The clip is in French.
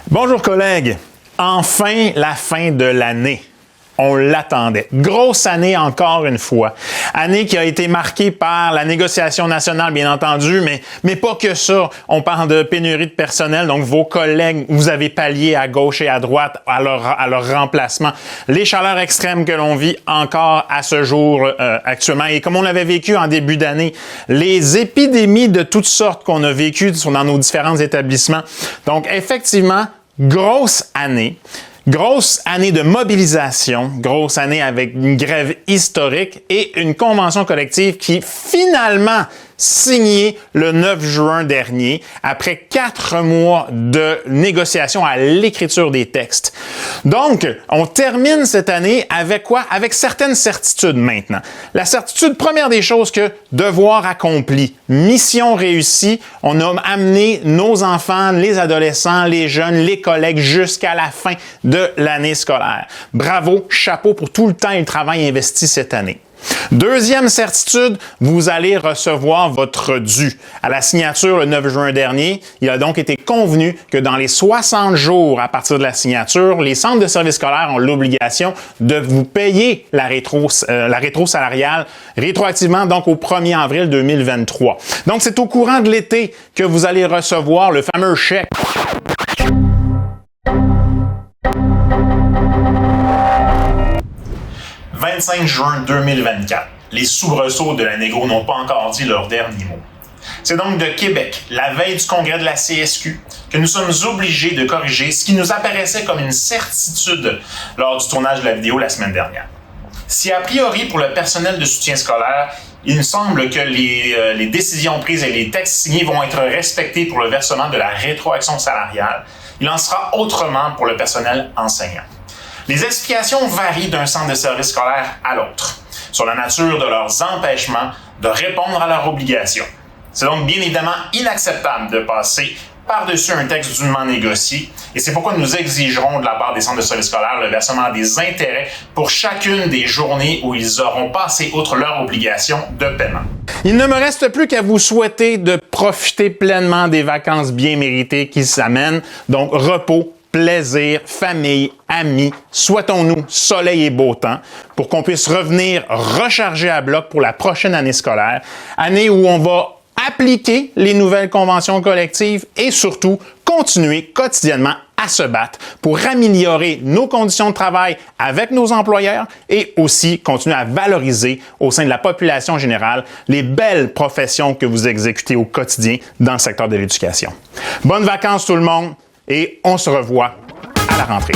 Bonjour collègues, enfin la fin de l'année. On l'attendait. Grosse année encore une fois. Année qui a été marquée par la négociation nationale, bien entendu, mais pas que ça. On parle de pénurie de personnel, donc vos collègues, vous avez pallié à gauche et à droite à leur remplacement. Les chaleurs extrêmes que l'on vit encore à ce jour actuellement, et comme on l'avait vécu en début d'année, les épidémies de toutes sortes qu'on a vécues dans nos différents établissements. Donc effectivement, grosse année. Grosse année de mobilisation, grosse année avec une grève historique et une convention collective qui finalement signée le 9 juin dernier, après 4 mois de négociations à l'écriture des textes. Donc, on termine cette année avec quoi? Avec certaines certitudes maintenant. La certitude, première des choses, que devoir accompli, mission réussie, on a amené nos enfants, les adolescents, les jeunes, les collègues jusqu'à la fin de l'année scolaire. Bravo, chapeau pour tout le temps et le travail investi cette année. Deuxième certitude, vous allez recevoir votre dû. À la signature le 9 juin dernier, il a donc été convenu que dans les 60 jours à partir de la signature, les centres de services scolaires ont l'obligation de vous payer la rétro salariale rétroactivement, donc au 1er avril 2023. Donc, c'est au courant de l'été que vous allez recevoir le fameux chèque. 25 juin 2024. Les soubresauts de la négo n'ont pas encore dit leur dernier mot. C'est donc de Québec, la veille du congrès de la CSQ, que nous sommes obligés de corriger ce qui nous apparaissait comme une certitude lors du tournage de la vidéo la semaine dernière. Si a priori pour le personnel de soutien scolaire, il me semble que les décisions prises et les textes signés vont être respectés pour le versement de la rétroaction salariale, il en sera autrement pour le personnel enseignant. Les explications varient d'un centre de service scolaire à l'autre sur la nature de leurs empêchements de répondre à leurs obligations. C'est donc bien évidemment inacceptable de passer par-dessus un texte dûment négocié et c'est pourquoi nous exigerons de la part des centres de service scolaire le versement des intérêts pour chacune des journées où ils auront passé outre leur obligation de paiement. Il ne me reste plus qu'à vous souhaiter de profiter pleinement des vacances bien méritées qui s'amènent, donc repos, plaisir, famille, amis, souhaitons-nous soleil et beau temps pour qu'on puisse revenir recharger à bloc pour la prochaine année scolaire, année où on va appliquer les nouvelles conventions collectives et surtout continuer quotidiennement à se battre pour améliorer nos conditions de travail avec nos employeurs et aussi continuer à valoriser au sein de la population générale les belles professions que vous exécutez au quotidien dans le secteur de l'éducation. Bonnes vacances tout le monde! Et on se revoit à la rentrée.